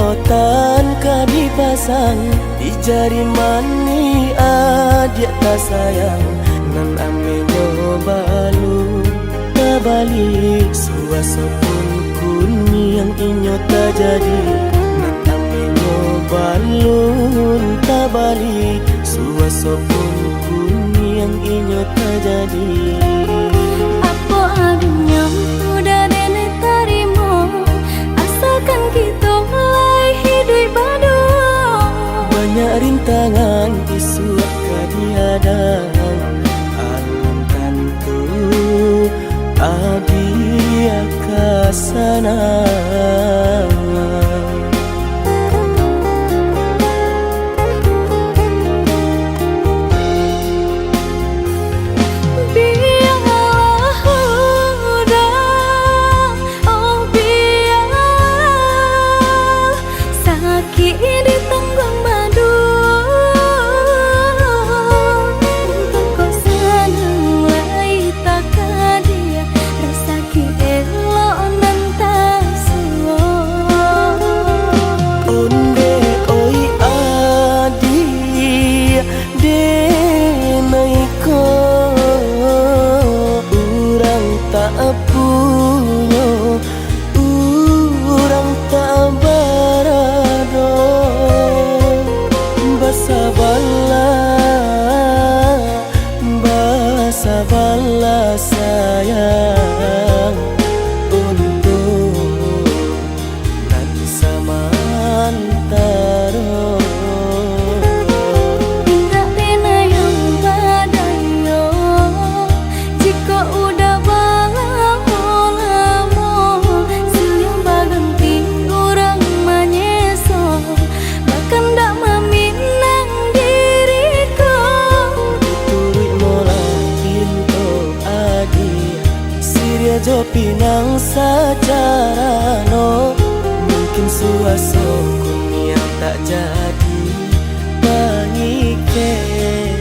inyotan ka dipasang di jari mani adik tak sayang nan amenyo balu tabalik suasa pun kuni yang inyota jadi nan amenyo balun tabalik suasa pun kuni yang inyota jadi. Apa adanya udah nenek tarimo asalkan kita mulai hidup baru. Banyak rintangan isu kadihadang alam tentu adia kasana. Sabarlah sayang untuk nan samantara. Tidak pena yang badayo jika udah balang lamo siang baganti orang manyeso bahkan tak meminang diriku turut mola Siria jo pinang secara no mungkin suaso kun yang tak jadi mengikat.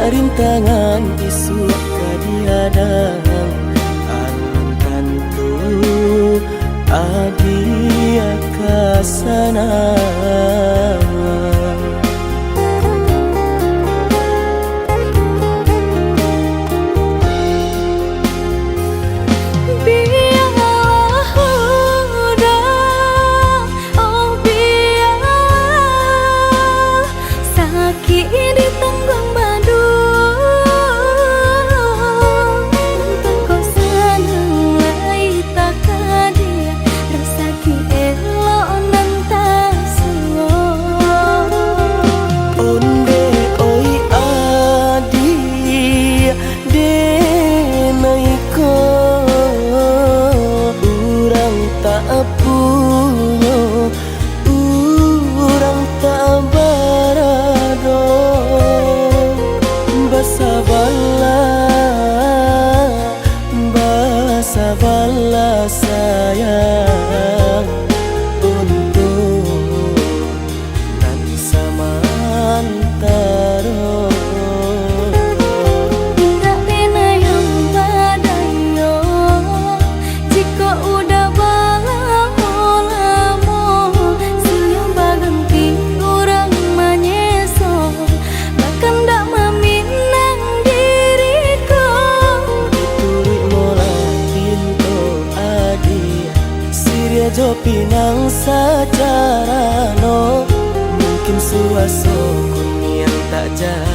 Rintangan isu kadihadang alam tentu adia kasana. Sabarlah sayang untuk nan samantara. Tidak pena yang badayo jika udah balang lamo siang baganti orang manyeso bahkan tak meminang diriku turut mola Siria jo pinang secara no mungkin suaso kun yang tak jadi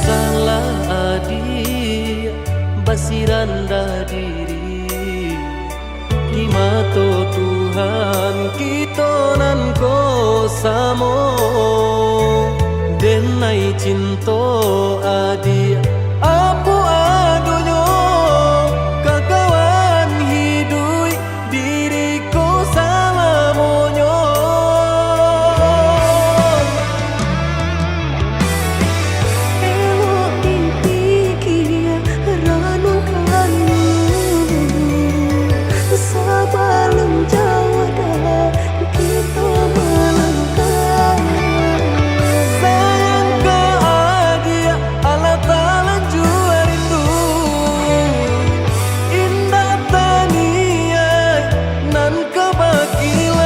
Salah adi basiranda diri di mata Tuhan kita nan ko samo denai cinta adi apa adonyo kakawan hidui diriku salamonyo Elok dipikir ranum kamu sebelum jauh dah kita melangkah. sayang ke adia Allah Ta'ala jua rindu indah tania nan kebakilan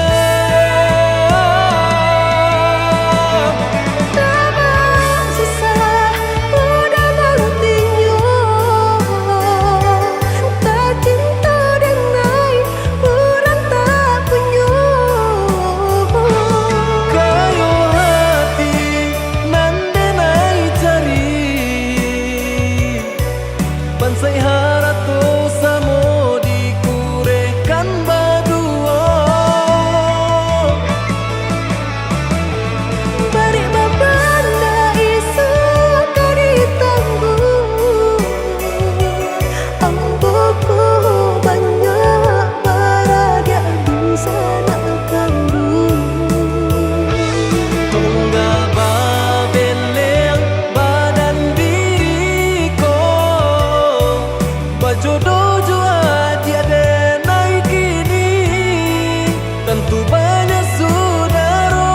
Tabang susah udah nantinya tak cinta dengan orang tak punya. kayo hati nan denai cari bansai harato samo dikurekan badua Bari babanda isu kari tangguh Amboku banyak baradia bisa nak kandung tunggal babeleng badan diriku bajodoh jua tiada naik kini tentu banyak saudara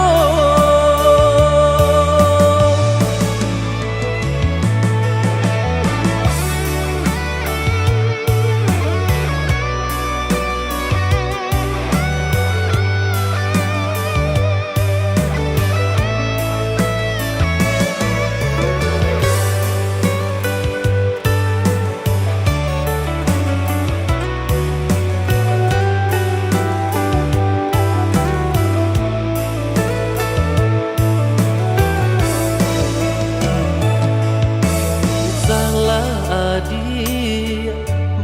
salah adi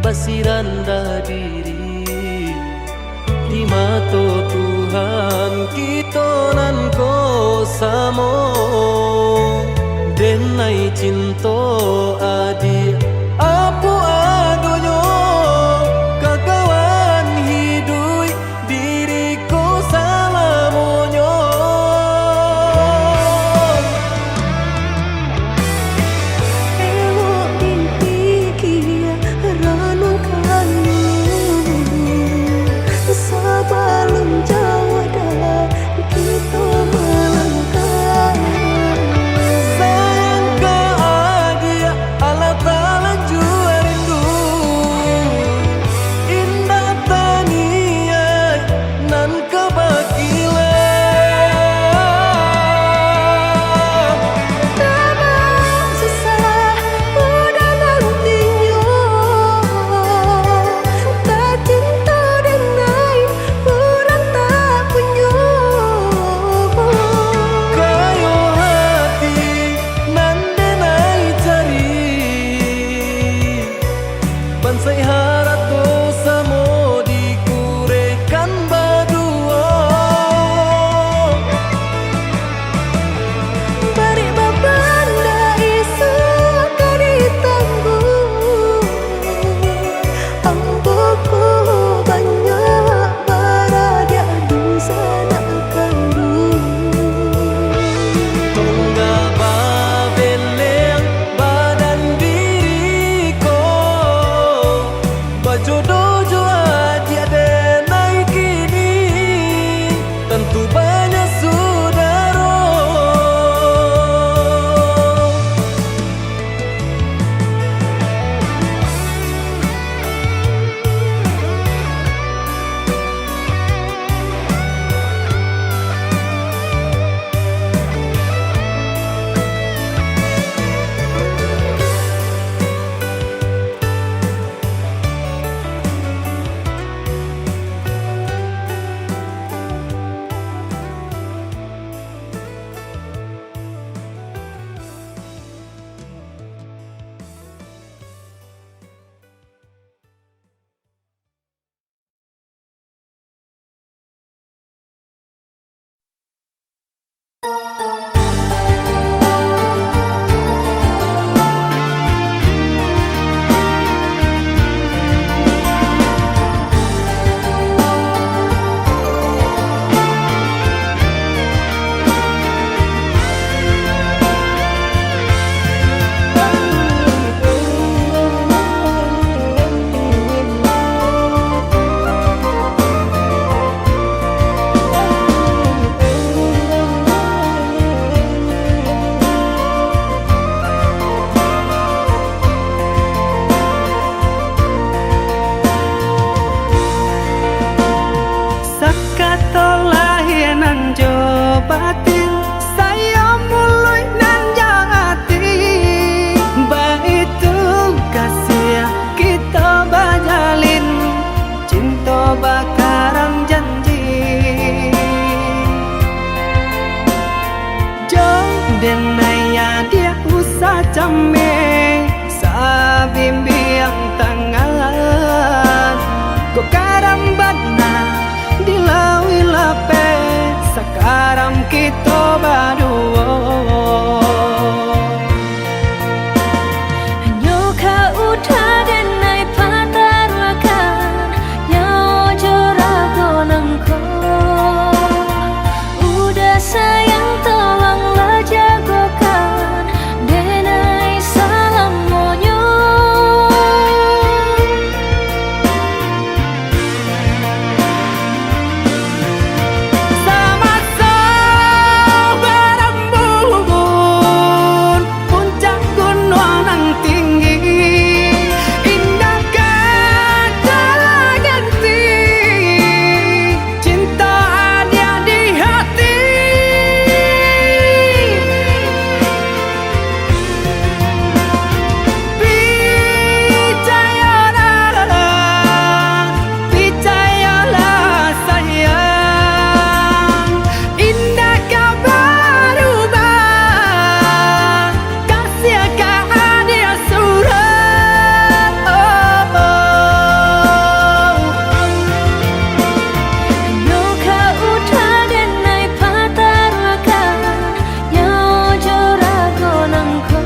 basiranda diri di mata Tuhan kita nan ko samo denai cinta adi apa adonyo kakawan hidui diriku salamonyo Elok dipikir ranum kamu sebelum jauh dah kita melangkah. sayang ke adia jame sa bimbiyang tangan ko karambat na dilawi lape sakaram kito baduo Hanya kau dan naik patarakan Yang jorago nangko Udah sayang tolonglah jagokan Denai salam monyo sama berembun puncak gunung nang tinggi indah kata ganti cinta ada di hati percayalah sayang indah kau berubah kasih kau ada surat Hanya kau dan naik patarakan Yang jorago nangko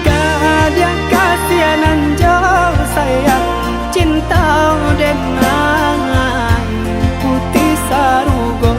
Kada kasihanan jauh sayang cinta dengan putih sarugo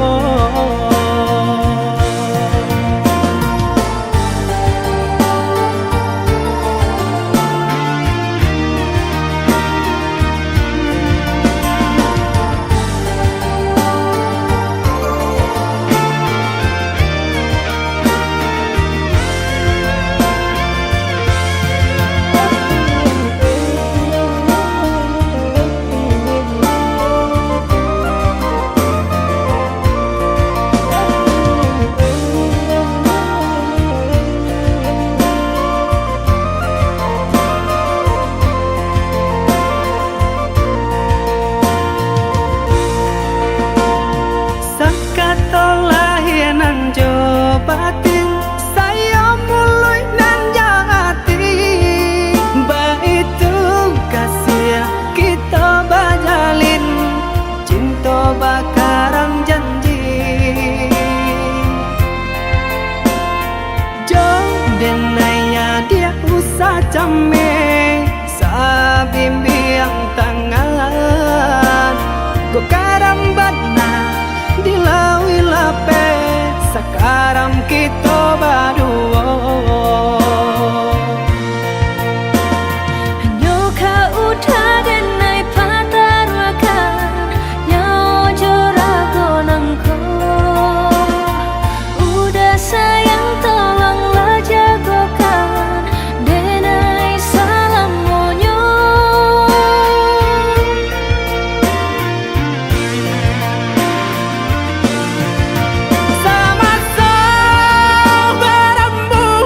Sakatolah nan jo batin saya mulai nan jati baitu kasih kita bajalin cinta bakarang janji jo denaya dia usah jame sa bimbiyang tangan ko karambat na dilawi lape sakaram kito baduo Hanya kau dan naik patarakan Yang jorago nangko Udah sayang tolonglah jagokan Denai salam monyo sama berembun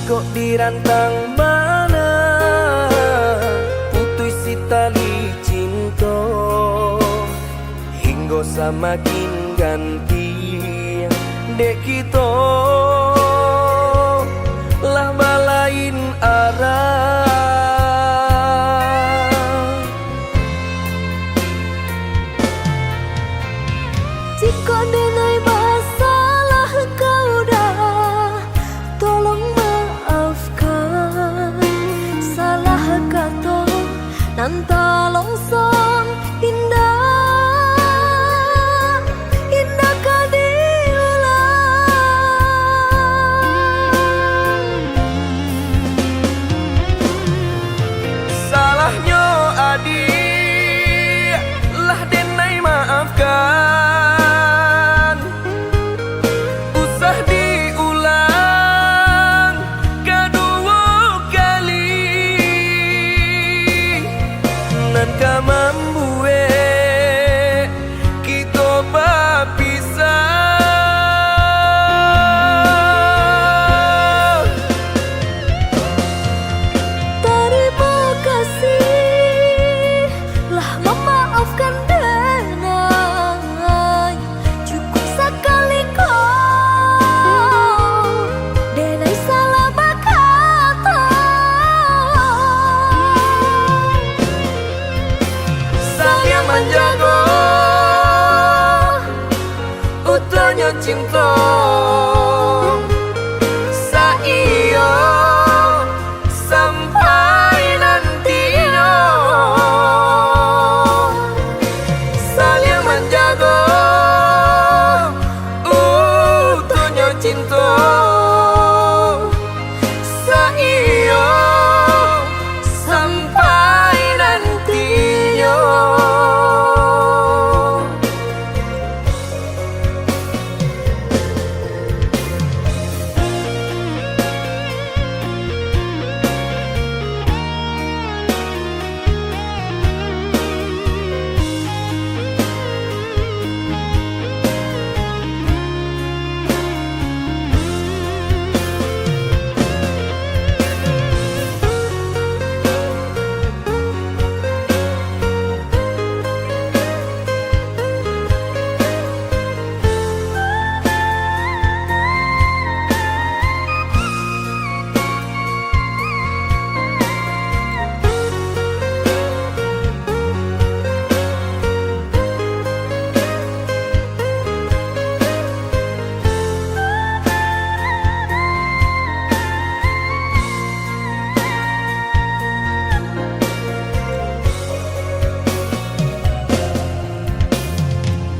Jika dirantang mana putus si tali cinta, hingga semakin ganti dek kita lah balain arah. Jika denai masalah kau dah, tolong maafkan salah kata nan tolong song indah, indah kau diulang. Salahnya adik lah denai maafkan. Nan ka membuat kita berpisah. Terima kasih lah memaafkan denai, cukup sekali kau denai salah berkata. Sayang menjaga utuhnya cinta, saiyo sampai nantinya. Saling menjaga utuhnya cinta, saiyo sampai nantinya.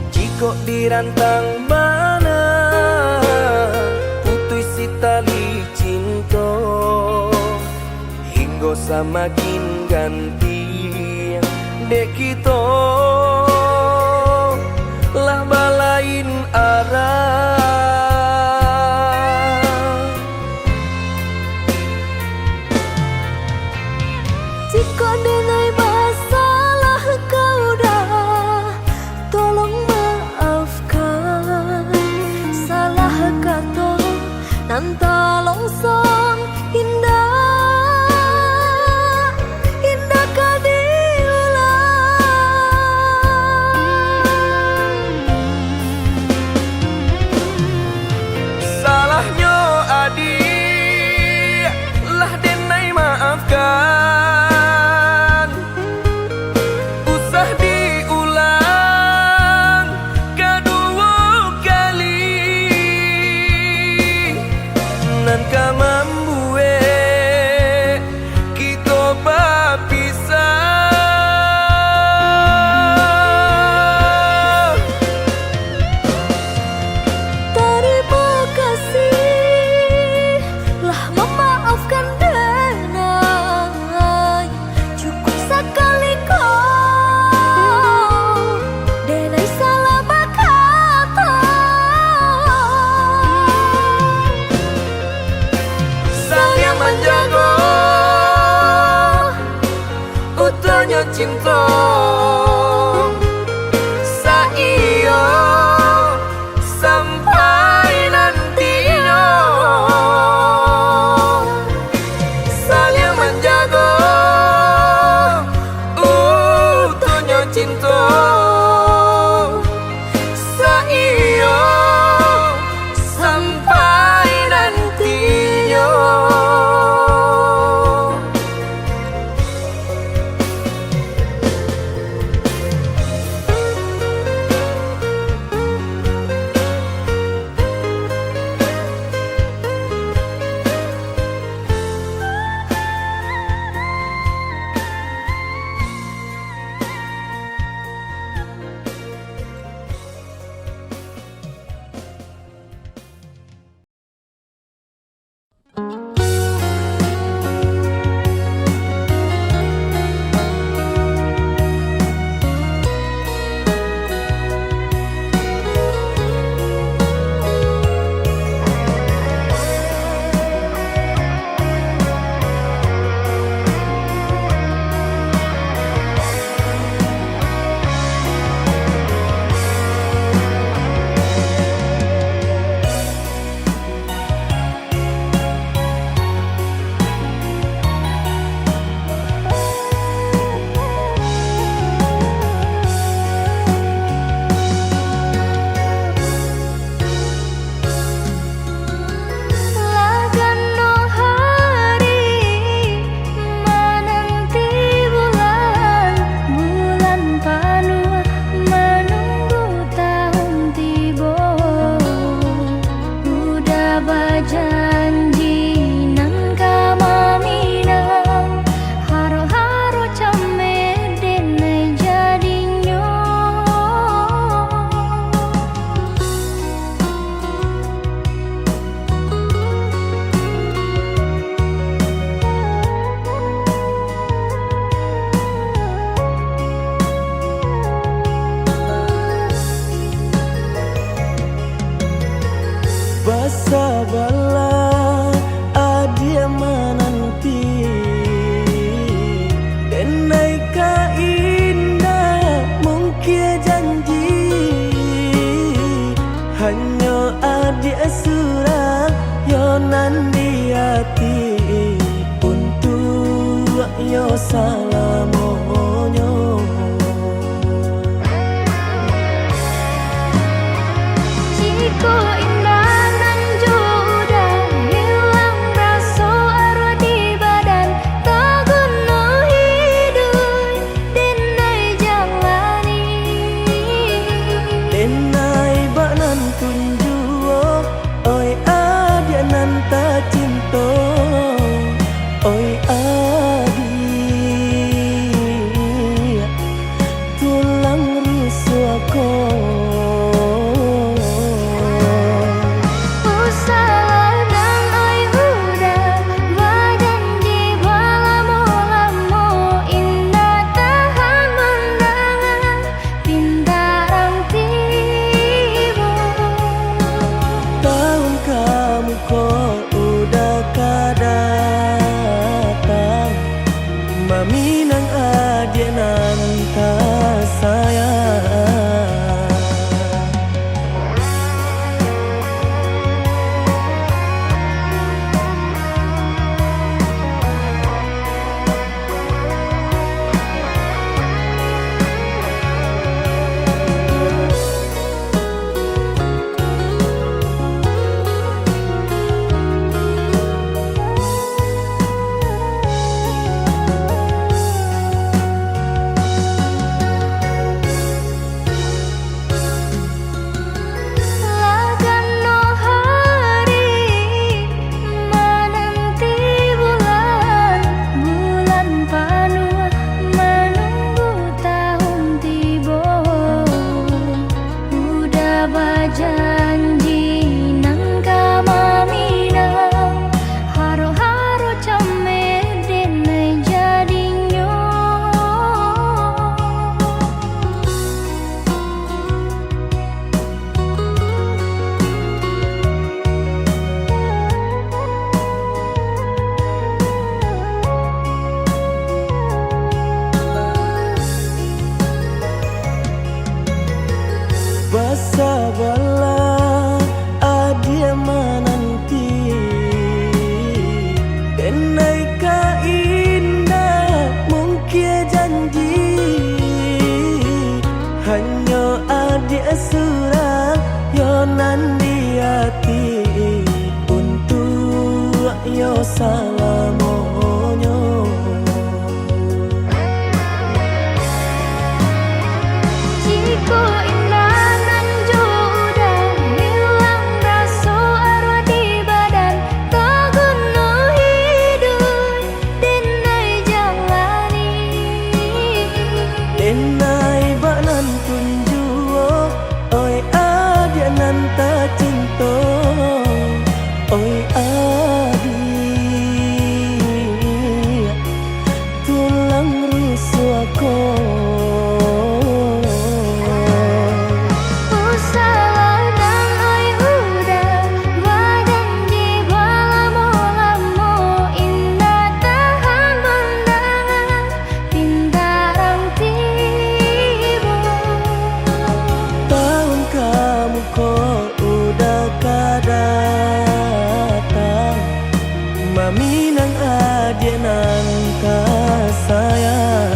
Jika dirantang mana putus si tali cinta, hingga semakin ganti dek kita lah balain arah. Jika denai masalah kau dah, tolong maafkan salah kata nan tolong song indah, indah kau diulang. Salahnya adik lah denai maafkan. Usah diulang kedua kali. Nan ka membuat kita berpisah. Terima kasih lah memaafkan denai, cukup sekali kau denai salah berkata. Sayang menjaga utuhnya cinta, saiyo sampai nantinya. Bersabarlah adia menanti denai ka indah mungkin janji hanya adia surah yonan di hati untuk yo salamonyo. Jiko indah nan udah hilang rasa arwah di badan tak guna hidup denai jalani denai banan tunjuo oi adia nan tak cinta oi adia tulang rusakku. Maminang adik nan tak sayang. Janji nang kamaminang haro-haro came denai jadinyo. Bersabarlah adia menanti denai ka indah mungkin janji hanya adia surah yonan di hati untuk yo salamonyo. Jiko indah nan udah hilang rasa arwah di badan tak guna hidup denai jalani denai banan tunjuo oi adia nan tak cinta oi adia Maminang adienan ka sayang.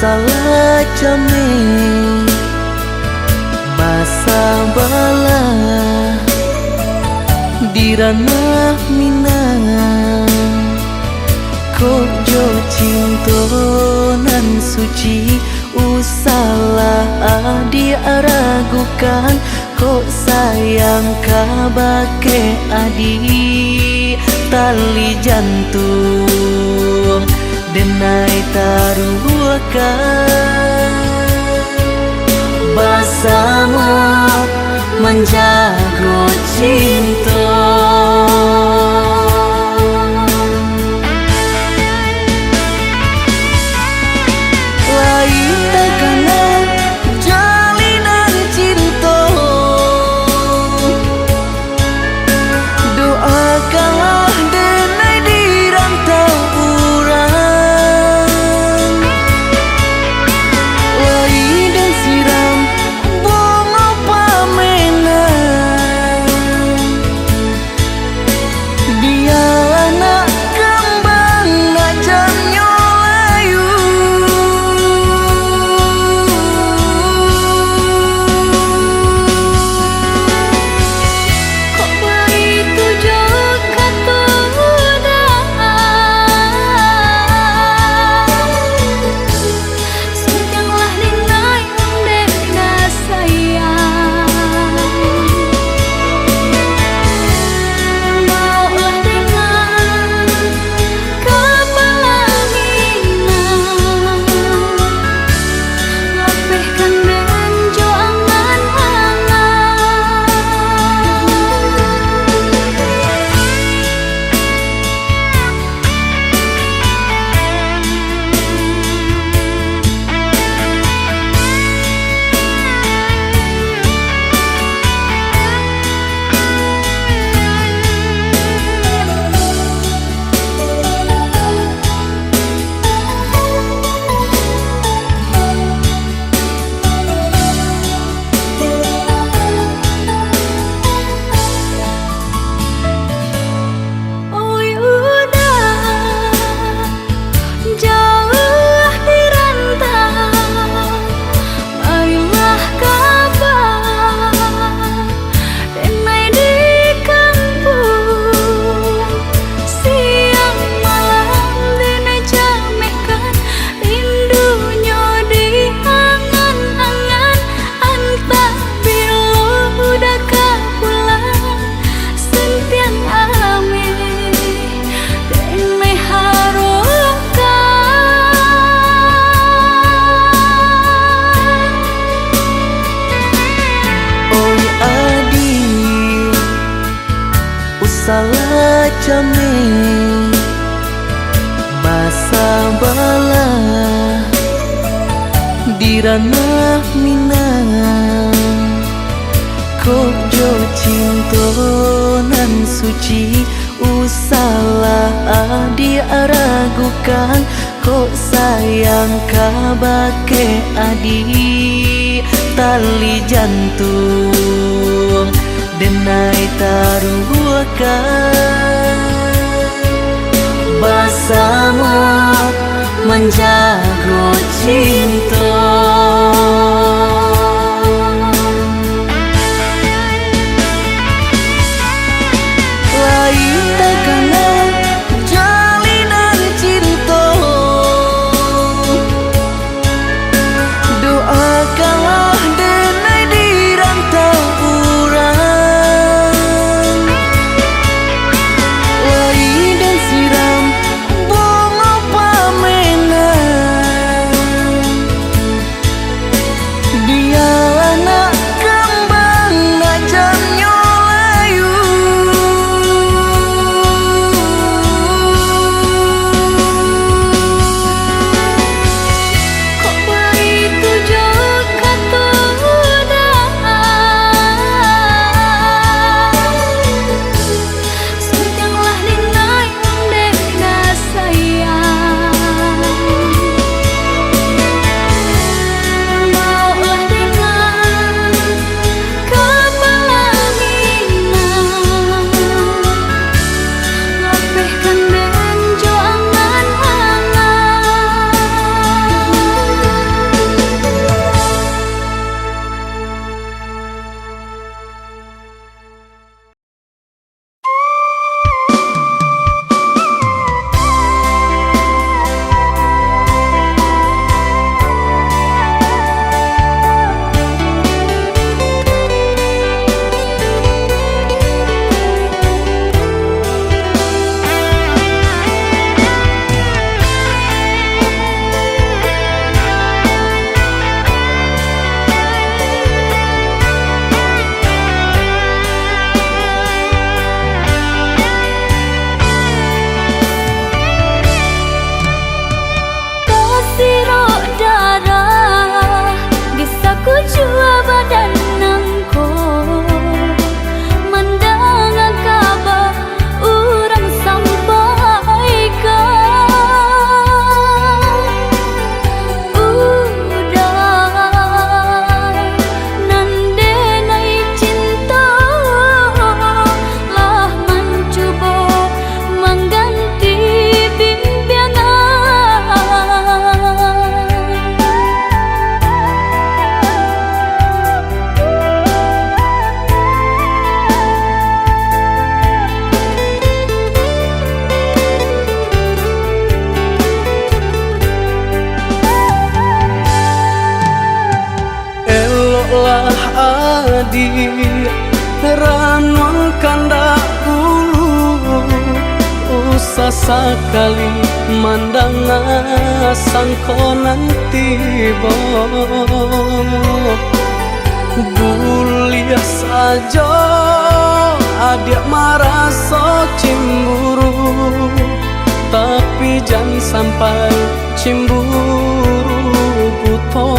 Salah jame basa bala di ranah minang kok jo cinto nan suci usalah adi aragukan kok sayang kabake adi tali jantung denai taruhkan bersama menjaga cinta. Lain tekanan jalinan cinta, doakanlah denai di rantau urang. Lain dan siram bunga pamenang, salah jame basa bala di ranah minang kok jo cinta nan suci usalah diragukan kok sayang kabake adi tali jantung denai taruhkan bersama menjaga cinta. Lain tekanan jalinan cinta, doakanlah denai di rantau urang. Lain dan siram bunga pamenang, dia anak kembang nak jamnya layu. Kok begitu juga sudahlah dinai deka sayang maulah dengan kepala minang lapihkan benjo angan-angan. Kasiro darah bisa ku jua badan nangko mendengar kabar urang sampaikan udah nandenai cinta lah mencoba mengganti Eloklah adi ranul kandak ulu usah sekali mandang sangkonan tiba buliah saja adik merasa cemburu tapi jangan sampai cemburu buta.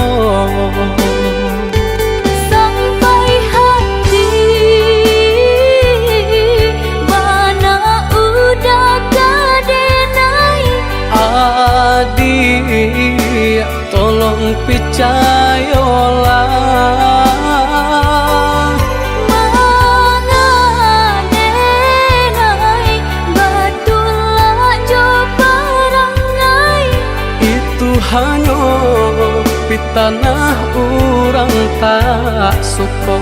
sampai hati mana udah kadenai Adik tolong percayalah mangadenai batulah jo perangai itu hanya pitanah orang tak suka.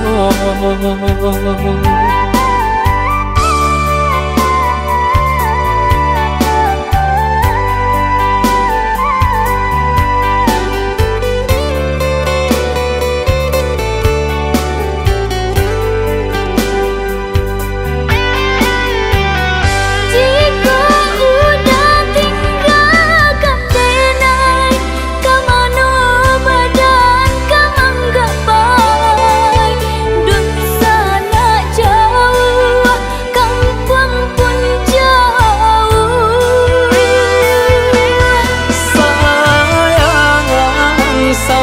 jika udah tinggalkan denai kemana badan kamang gapai dun sana jauh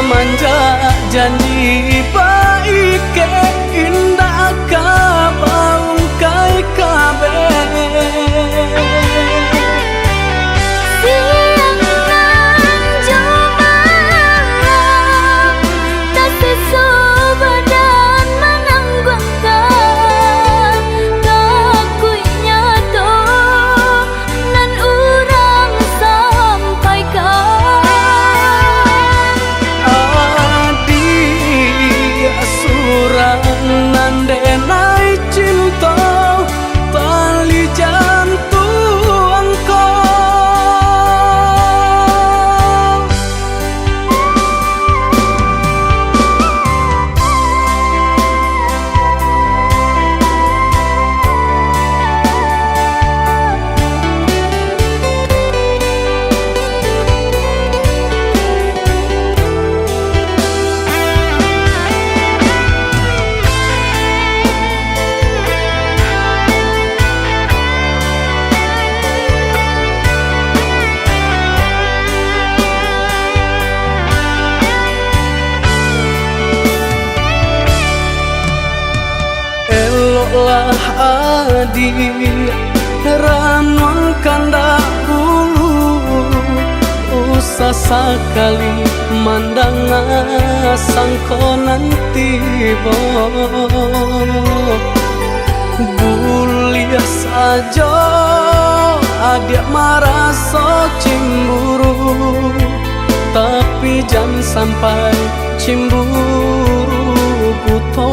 samanja janji baik ke indah kabaung kai kabeh. Eloklah adi ranuang kandak bulu, usah sekali mandang sangko nanti bo. Bulia saja adik maraso cemburu, tapi jangan sampai cemburu buto.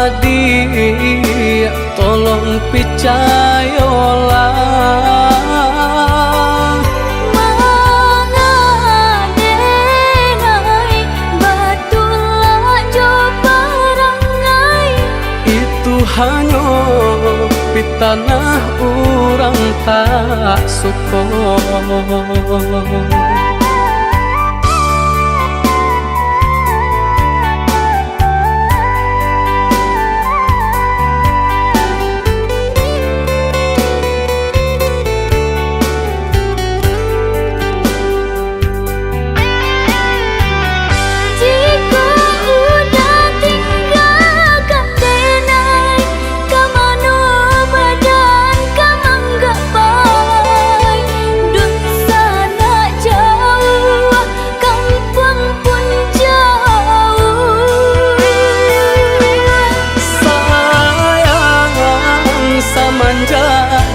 Adik tolong percayalah, mangadenai batulah jo perangai. Itu hanya pitanah orang tak suka.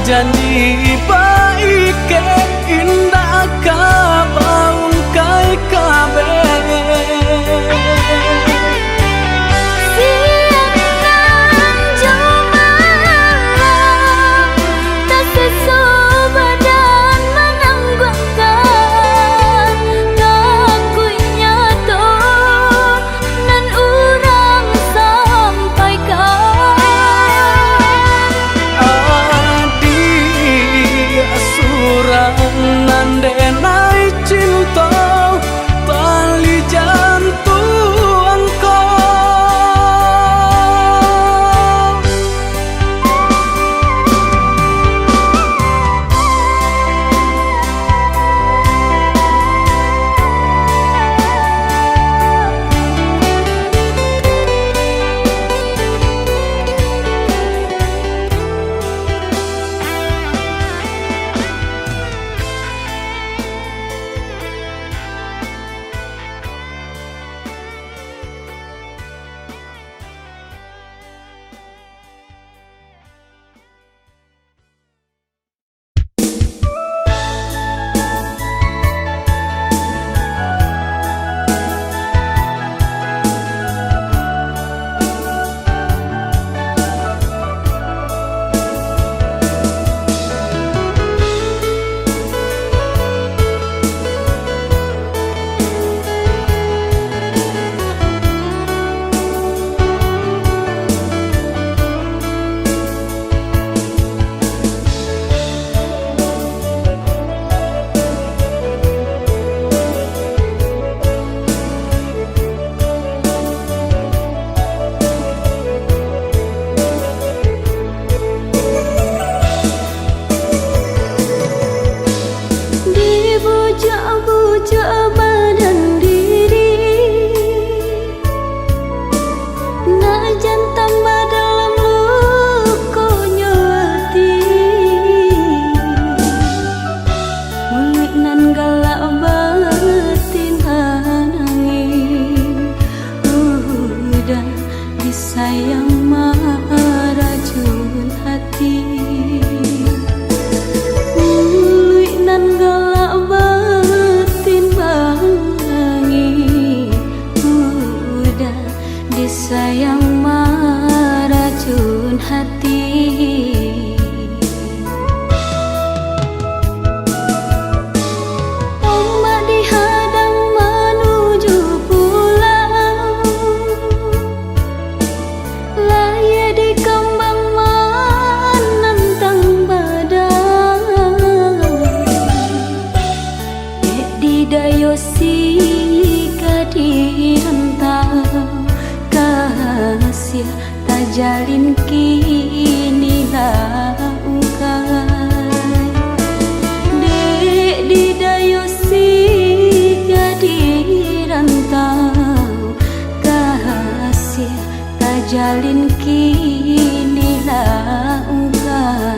Janji baik ke indah kabaung kai kabeh. Siang nan jomalang tak sesu badan menanggungkan. Ngakunya to nan urang sampaikan. hati. Ombak dihadang menuju pulau, laya di kembang menantang badai. Di dayosi di rantau kasih tak jalin kini langkai. Dek di dayosi di rantau kasih tak jalin kini langkai.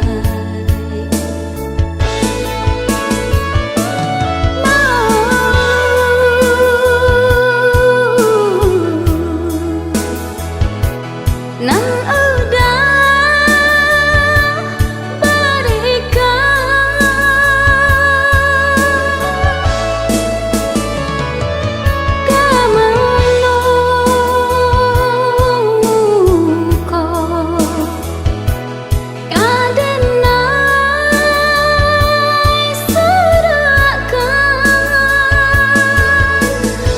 Nan udah berikan kemeluko kadenai serahkan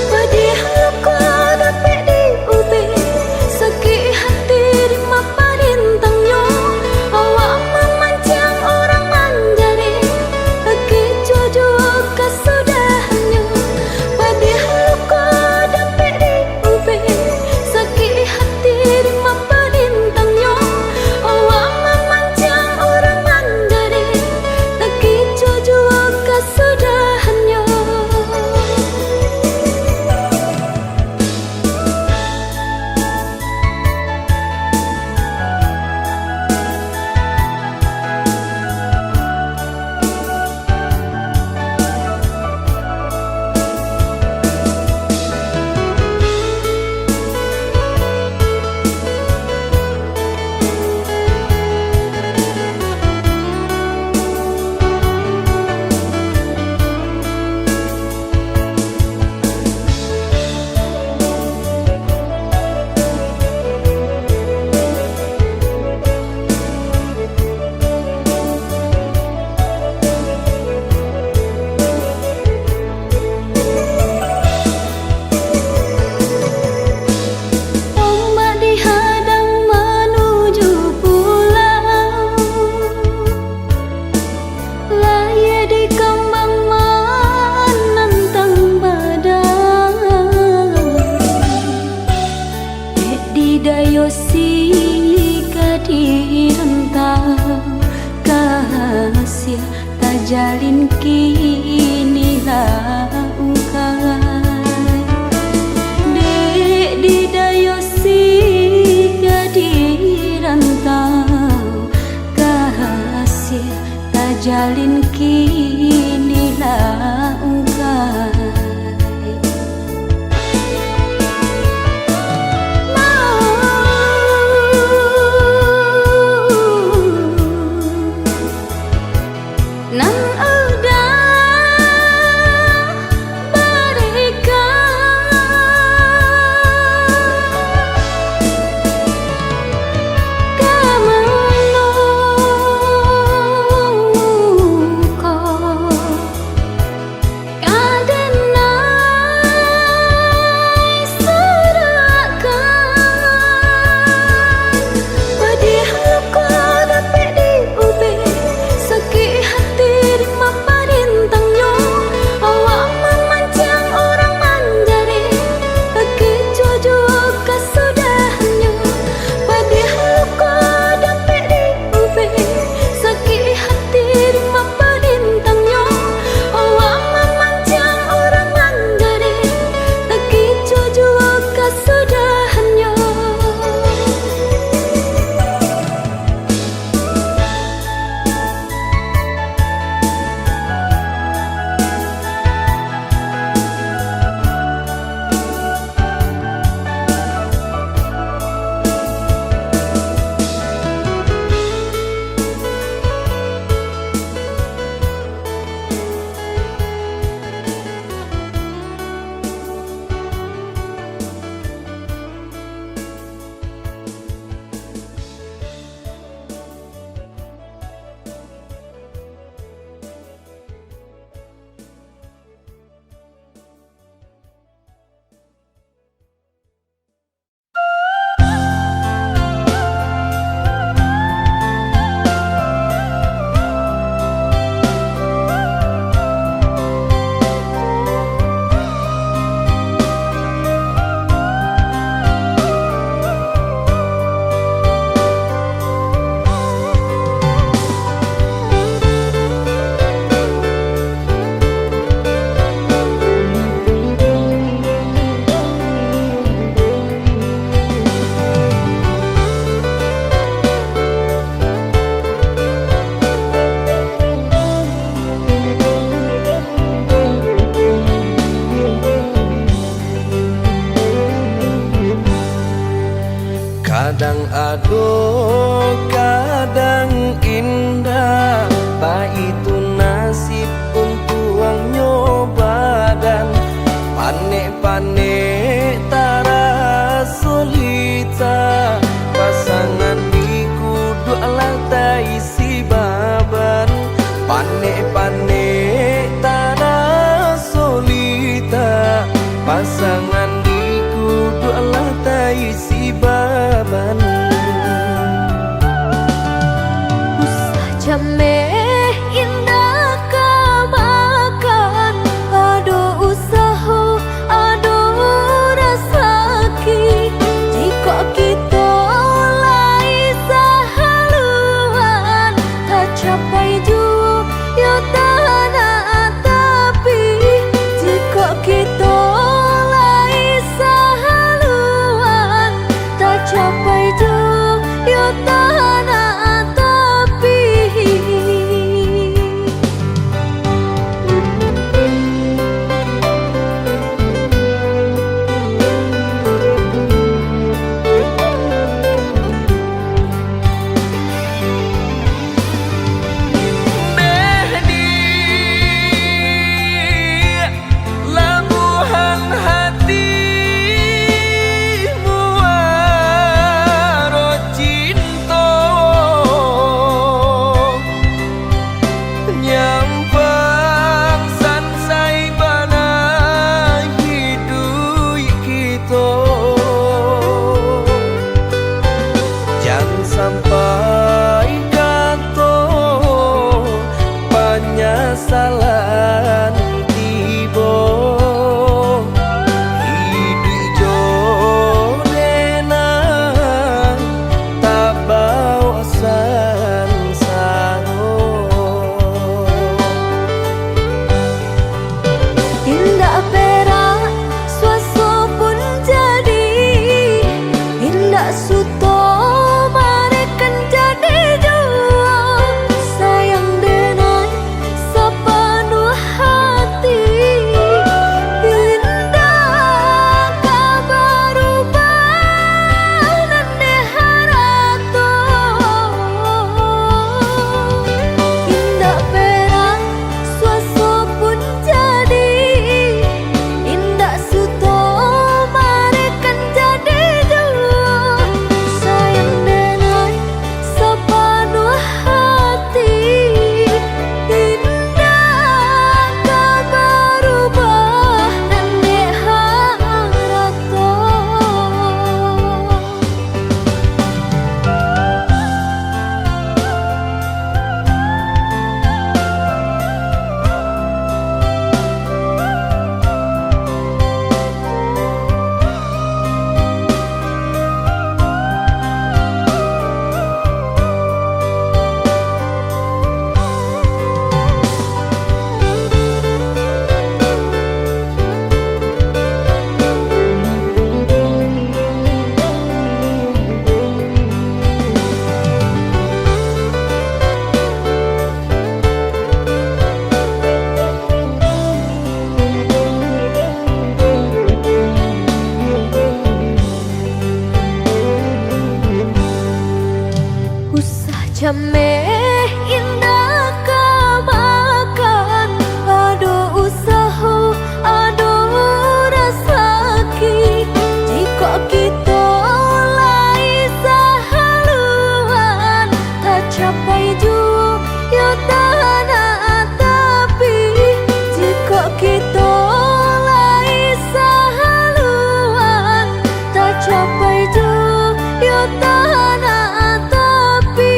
pedih luka dapat diubah sakit hati parintangnya. Awak memancing orang manjari lagi jujur kesudahannya. Pedih luka dapat diubah sakit hati rima parintangnya. Awak memancing orang manjari lagi jujur kesudahannya. Ombak dihadang menuju pulau, laya di kembang menantang badai. Di dayosi di rantau kasih tak jalin kini langkai. Dek di dayosi di rantau kasih tak jalin kini langkai. Nan udah Panik-panik tanah solita, pasangan di kudu Allah taisi baban. Usah jameh indah kamakan, aduh usaha, aduh rasaki. Jika kita lai sahaluan, tak capai juga ya tanah tapi. Jika kita lai sahaluan, tak capai juga ya tanah tapi. Labuhan hati muaro cinta, nyampang sansai bana hidup kita. Jangan sampai kata penyesalan tiba. Hidup jodena tak bawa sansaro. Indah perak suaso pun jadi, indah suto marekan jadi jua. Sayang dengan sepenuh hati, indah kabar ubah nande harato. Indah perak suaso pun jadi, indah suto marekan jadi jua. Sayang dengan sepenuh hati, indah kabar ubah nande harato. Usah jameh indah kamakan, aduh usaha, aduh rasaki. Jika kita lai sahaluan, tak capai juga ya tanah tapi. Jika kita lai sahaluan, tak capai juga ya tanah tapi.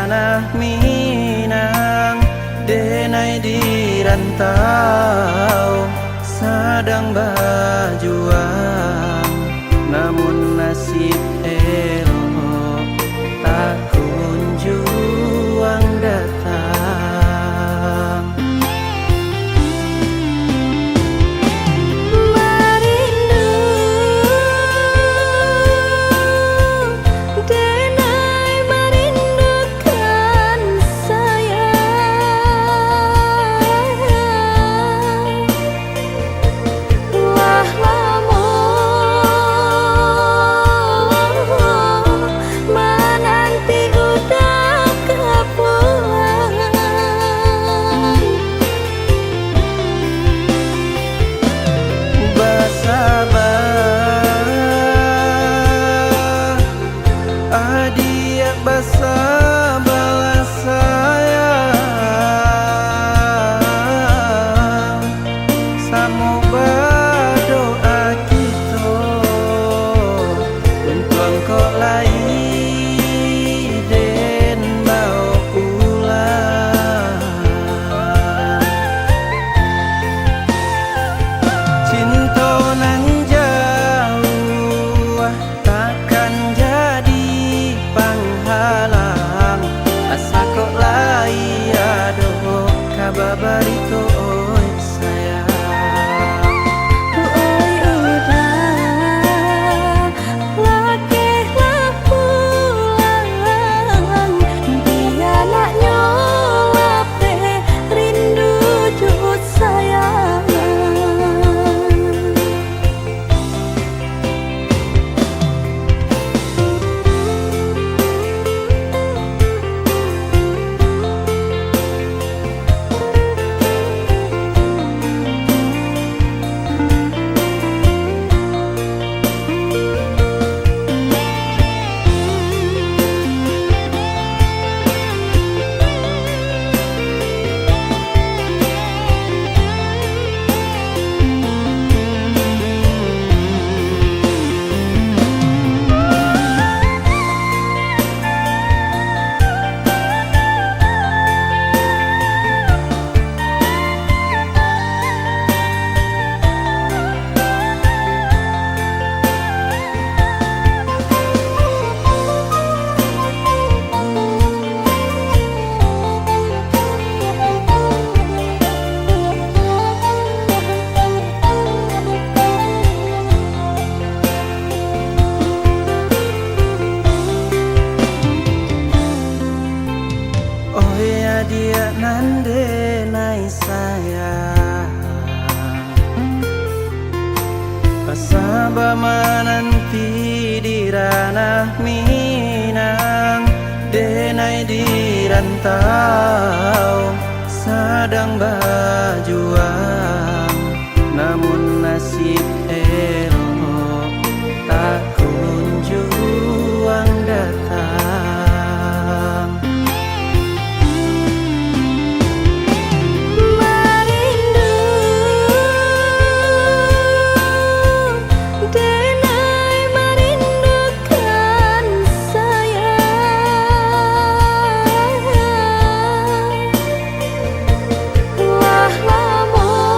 ranah Minang, denai di rantau sedang berjuang, namun nasib elok tak kunjung datang. Merindu denai merindukan saya, wah lamun menanti udah kepulang. Bersabar, adik bersabarlah sayang, samu berdoa kita untuk engkau lagi den bawa pulang. Cinta nan jauh takkan jadi penghalang, asa kok lai ado kabar barito oi sayang. Oi udah lakehlah pulang, dia nak nyolap rindu jut sayang. Oh ya dia nande nai sayang, pasaba menanti di ranah Minang, denai di rantau sedang berjuang, namun nasib elok tak kunjung datang. Merindu denai merindukan saya, wah lamun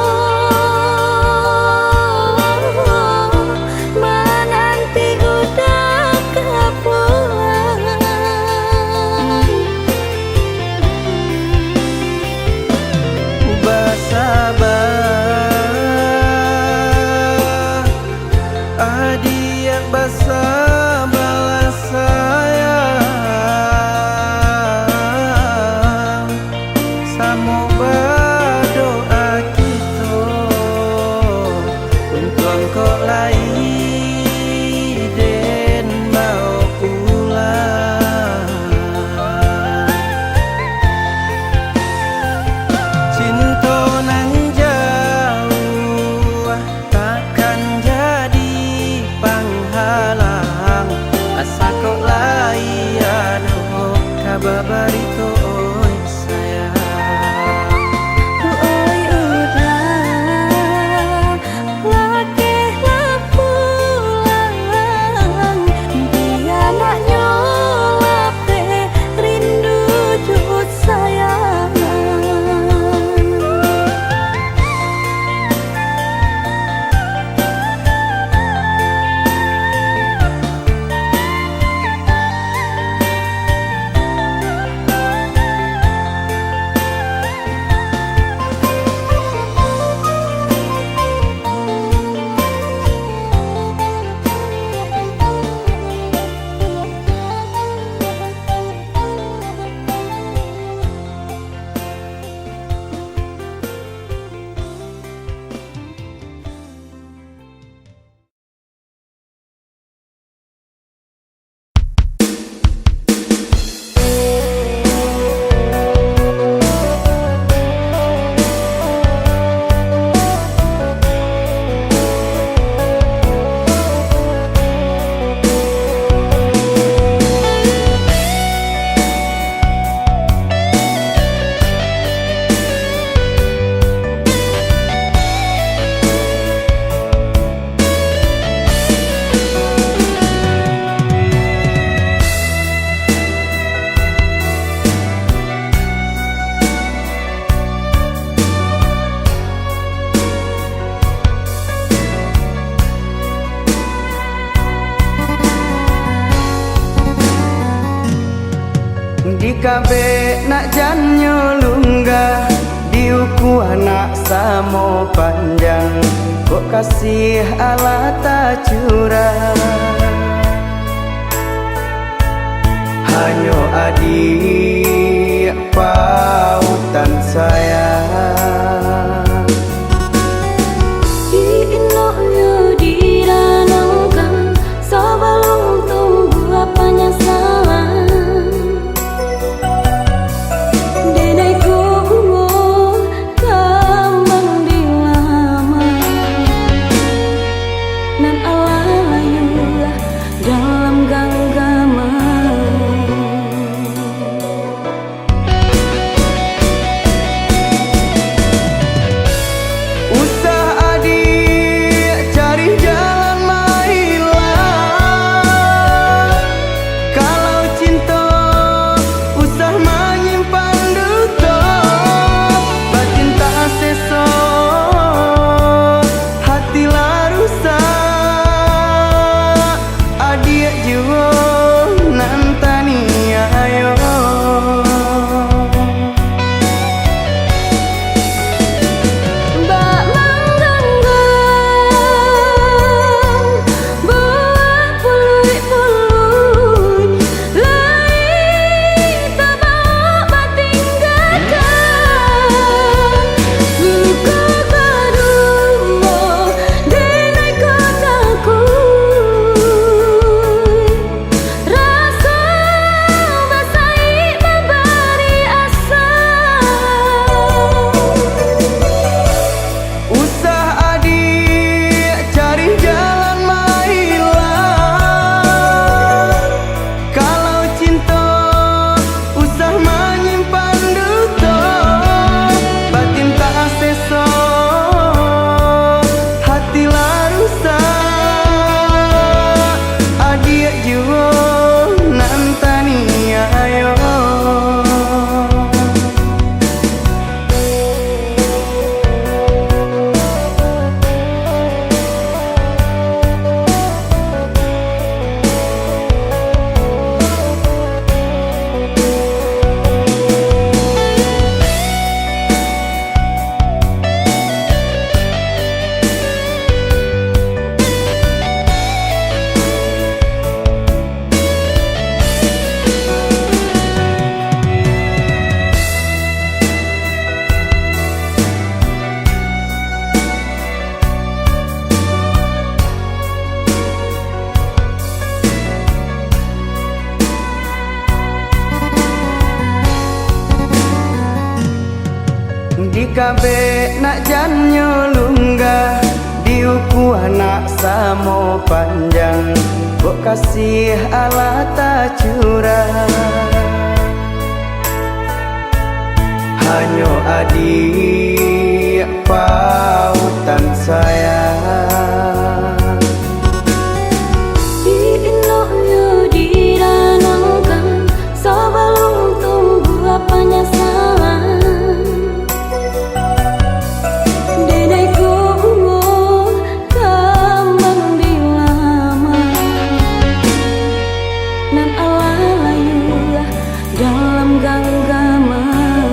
kabe nak janyo lunggah diuku anak samo panjang kok kasih ala tak curang hanyo adik pautan sayang Diinok yo diranongkan sebelum tunggu apa nyasalan Denaiku kambang dilama nan alayu dalam genggaman di kabe nak janyo lunggah diuku anak samo panjang kok kasih ala tak curang hanyo adik pautan sayang Diinok yo diranongkan sebelum tunggu apa nyasalan Denaiku kambang dilama nan alayu dalam genggaman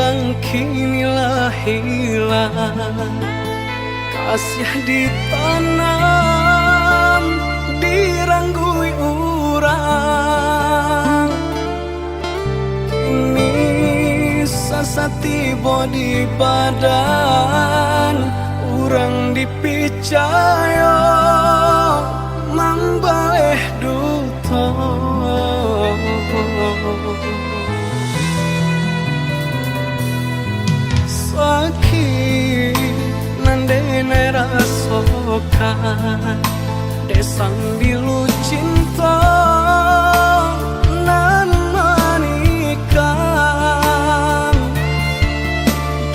hilang kinilah hilang, kasih ditanam diranggui urang, kini sasa tiba di badan urang dipicaya mambaleh duto. Sakit nandene rasokan desang bilu cinta nan manikang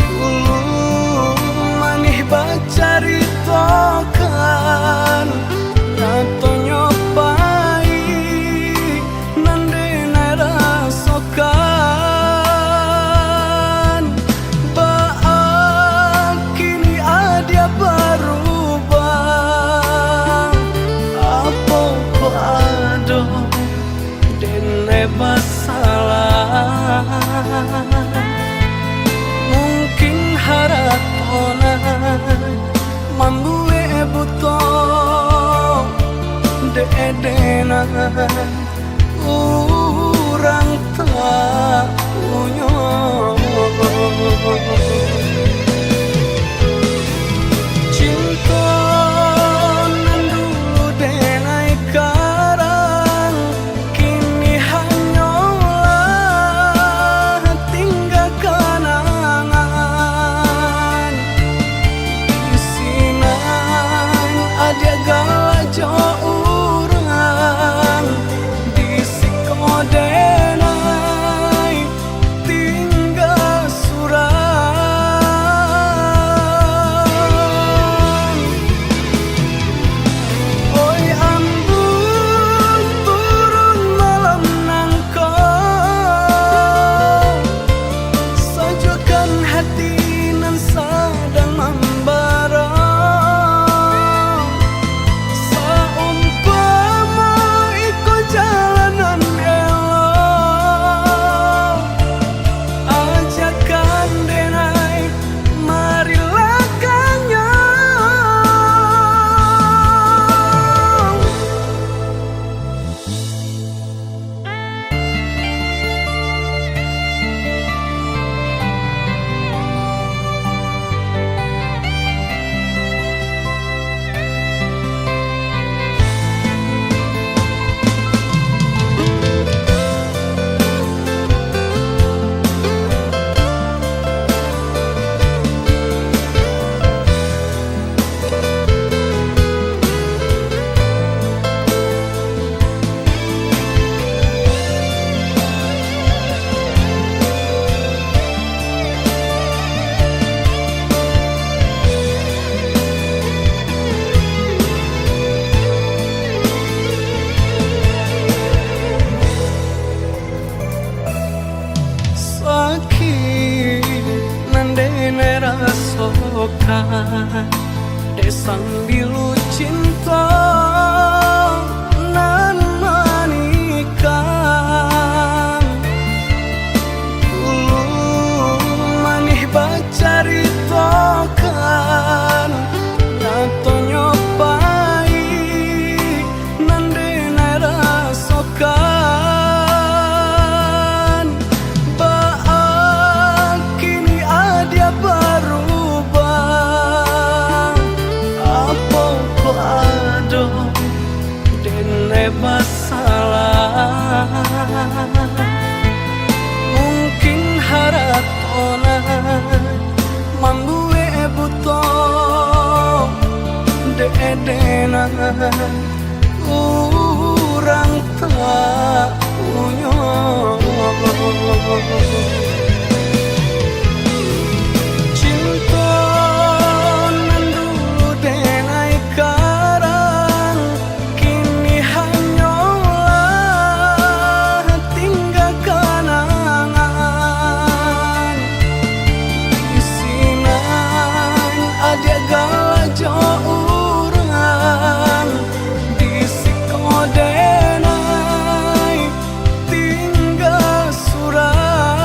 dulu manih bacari tokan nato nyopai nandene rasokan masalah mungkin haratona mambue buto deedena urang tak punya cinta nan dulu denai karang kini hanyalah tinggal kenangan isinan ada galajo urang di sikodenai tinggal surang. Oi ambung turun malam nangko sajukan hati nan sedang membara saumpama iko jalanan elok ajakan denai marilah kanyang. Sakit nandene rasokan desang bilu cinta nan manikang dulu manih bacari tokan nato nyopai nandene rasokan kini ada berubah apa ko ado dene masalah mungkin haratona mambue buto deedena urang tak punya cinta nan dulu denai karang kini hanyalah tinggal kenangan isinan ada galajo urang di sikodenai tinggal surang.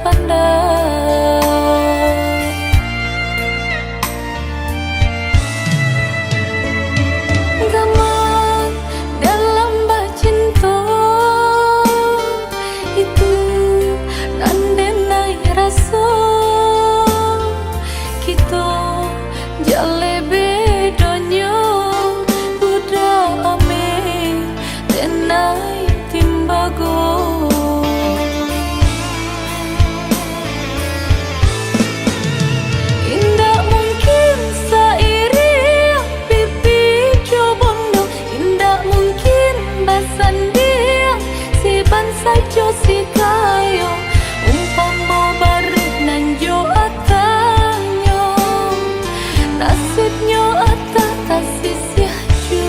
pandang. Zaman dalam bacinta itu nandenai rasa kita jale bedanya budak ame tenai timbago. Indah mungkin sairi pipi cobondo, indah mungkin basan dia si bansa jo si kayo umpama barit nan jo atanyo nasibnya ata tasisya jo.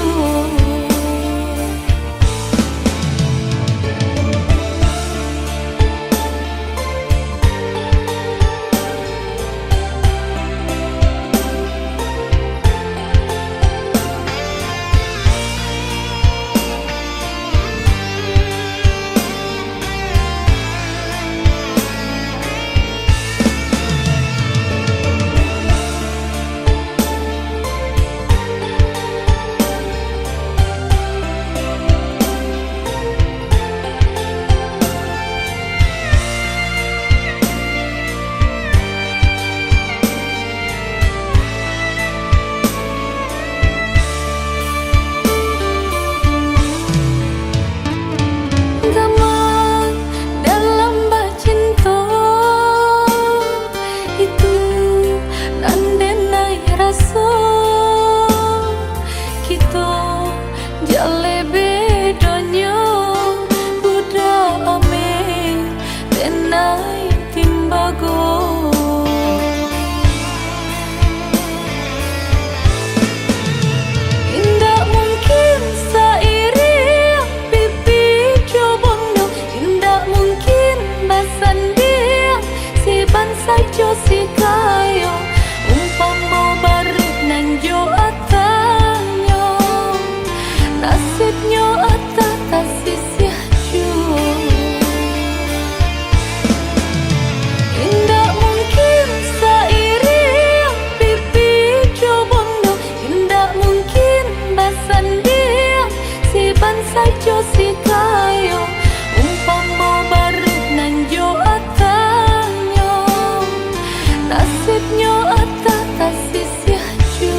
Zaman dalam bacinta itu nandenai rasa kita jale bedanya budak ame tenai timbago. Indah mungkin sairi pipi cobondo, indah mungkin basan dia si bansa jo si kayo umpama barit nan jo atanyo nasibnya ata tasisya jo. Indah mungkin sairi pipi cobondo, indah mungkin basan dia si bansa jo si kayo umpama barit nan jo atanyo nasibnya ata tasisya jo.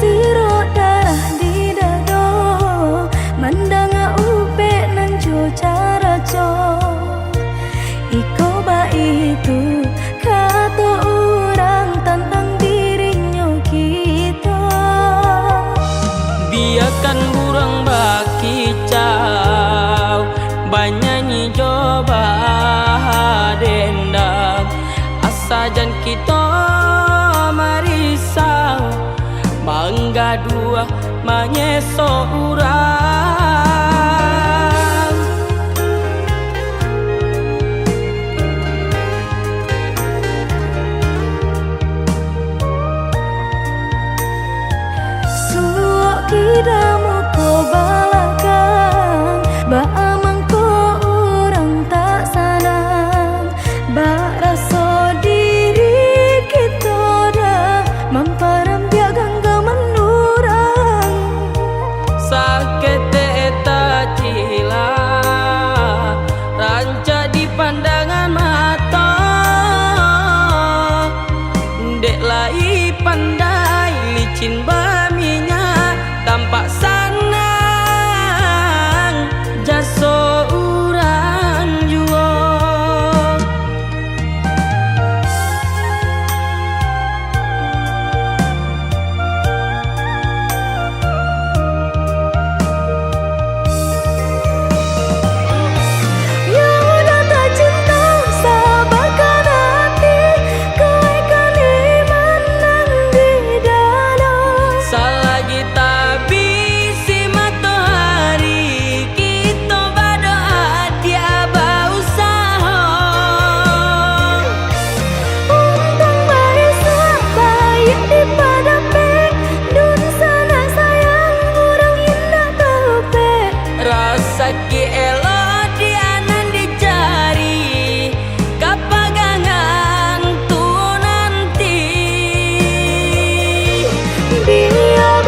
Siro darah di dado mandanga upe nan jo cara co iko ba itu kata orang tentang dirinya kita. Biarkan burang bakicau banyanyi coba dendam asajan kita marisau bangga dua menyeso urang. kidamu ko balakan, ba amang ko orang tak sanang, ba rasa diri kita dah mamparam biagang menurang. Sakit tak cila ranca di pandangan mata, dek lai pandai licin baminya tampak sanang jaso urang jua. Rasa elo dianan dicari kapagangan tu nanti. Biar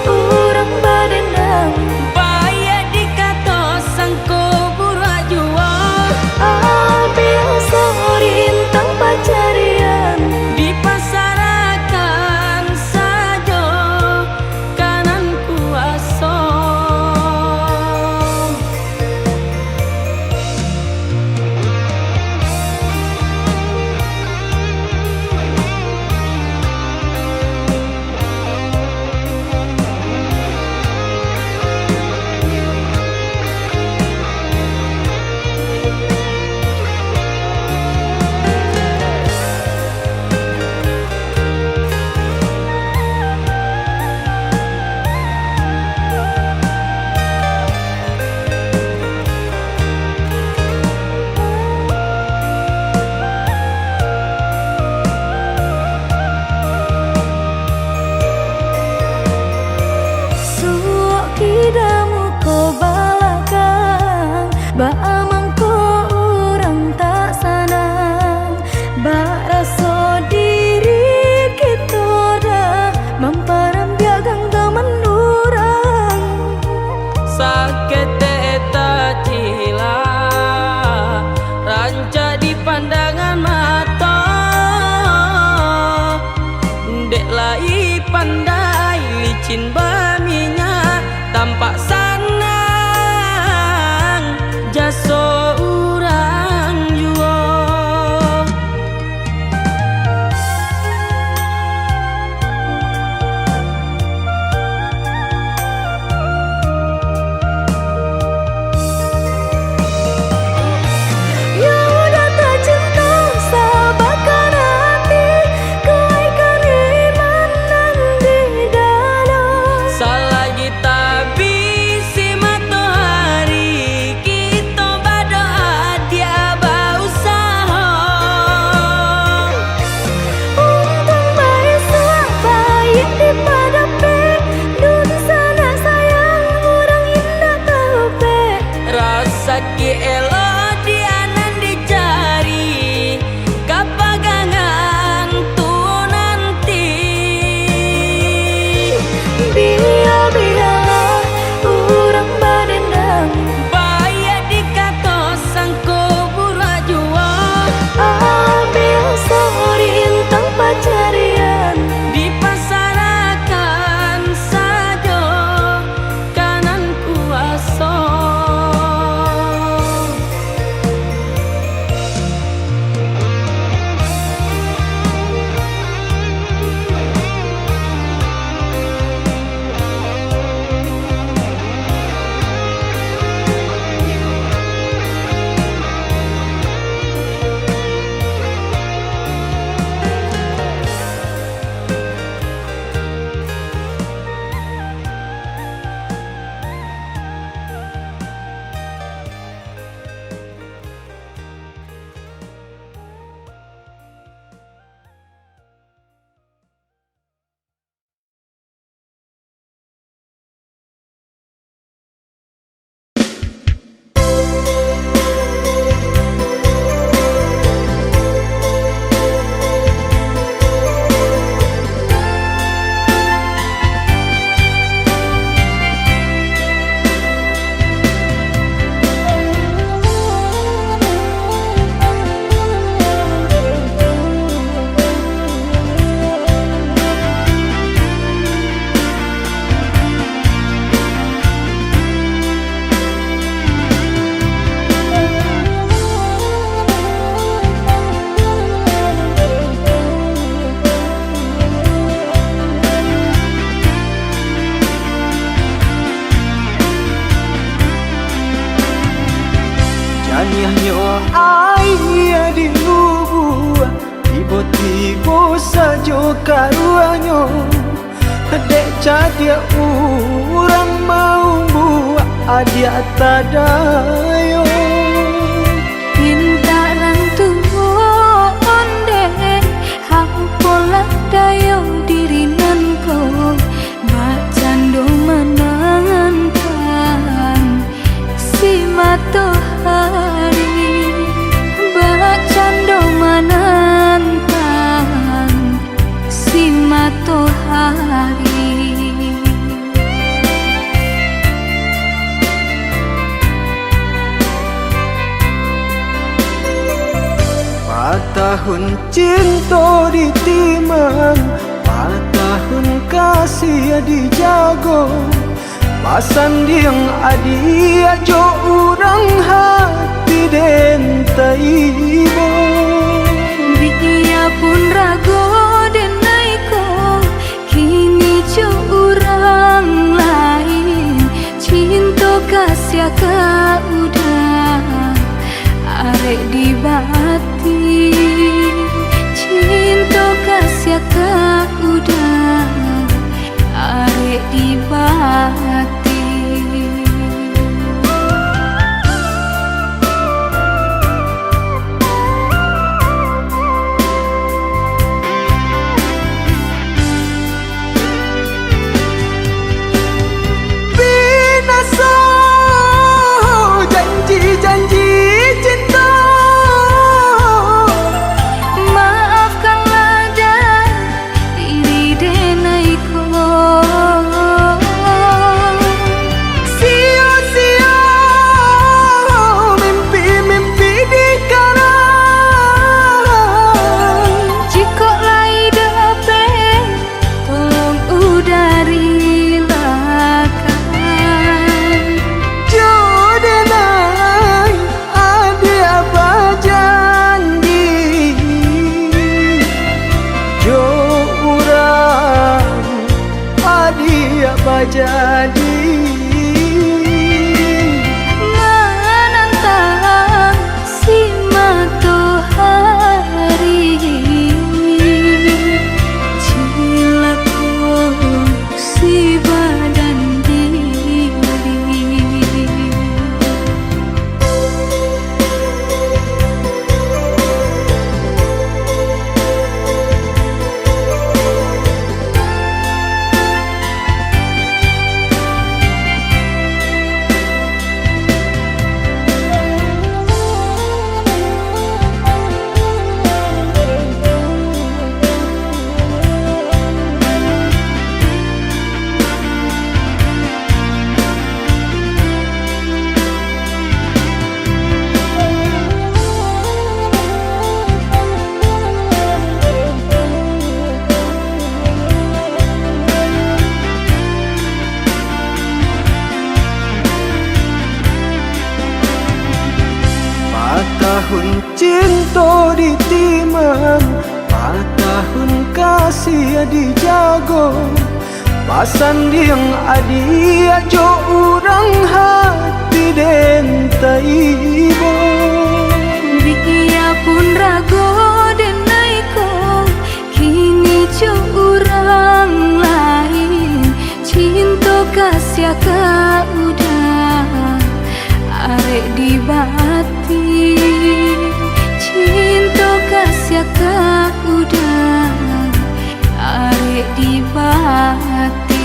orang badendang Bayar dikato sangko burak jua. ambil sorintang pacarian Dipasarakan saja kanan kuasa. kidamu ko balakan, ba amang ko orang tak sanang, ba rasa diri kita dah mamparam biagang menurang. Sakit tak cila ranca di pandangan mata, dek lai pandai licin baminya tampak sanang jaso urang jua. Ya udah tak cinta sabarkan hati, kebaikan iman dan di dalam. Selagi tak bisi matahari kita berdoa dia berusaha. Untung baik baik dihadapi, dun sana sayang orang indah tahu pe. Rasa elo dianan dicari kapagangan tu nanti. Biar orang badendang Bayar dikato sangko burak jua. ambil sorintang pacarian Dipasarakan saja kanan kuasa. cadia urang mau buat adia tadayo Pintarang tuwo onde Hampola dayo dirinan ko Bacando menangan si matahari Bacando menantang si matahari Patahun cinta ditimang Patahun kasih dijago Pasan diang adia jo urang hati den taibo Biya pun rago denaiko Kini jo urang lain Cinta kasih ka udah Arek di bati Cinta kasih ka udah Arek di bati Binasa janji-janji cinta Maafkanlah dan diri denaiko Sia-sia mimpi-mimpi dikarang Jika lai dape tolong udari lakan Jodenai adia bajanji Jo urang adia bajadi Menantang si matahari Cilaku si badan diri Patahun cinta ditimang Patahun kasih dijago Pasan diang adia jo urang hati den taibo Biya pun rago denaiko Kini jo urang lain Cinta kasih ka udah Arek di bati Cinta kasih ka udah Arek di bati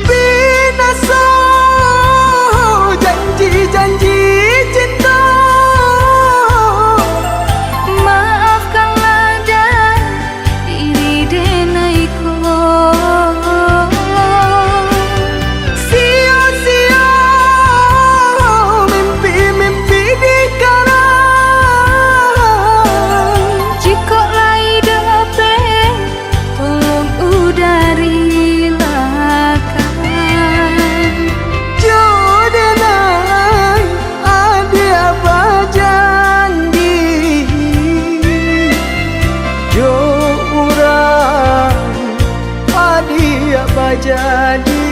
Binasa janji-janji cinta Maafkanlah dan diri denaiko Sia-sia mimpi-mimpi dikarang Jika lai dape tolong udari lakan Jodenai adia bajanji Jo urang adia bajadi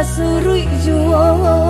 surui juo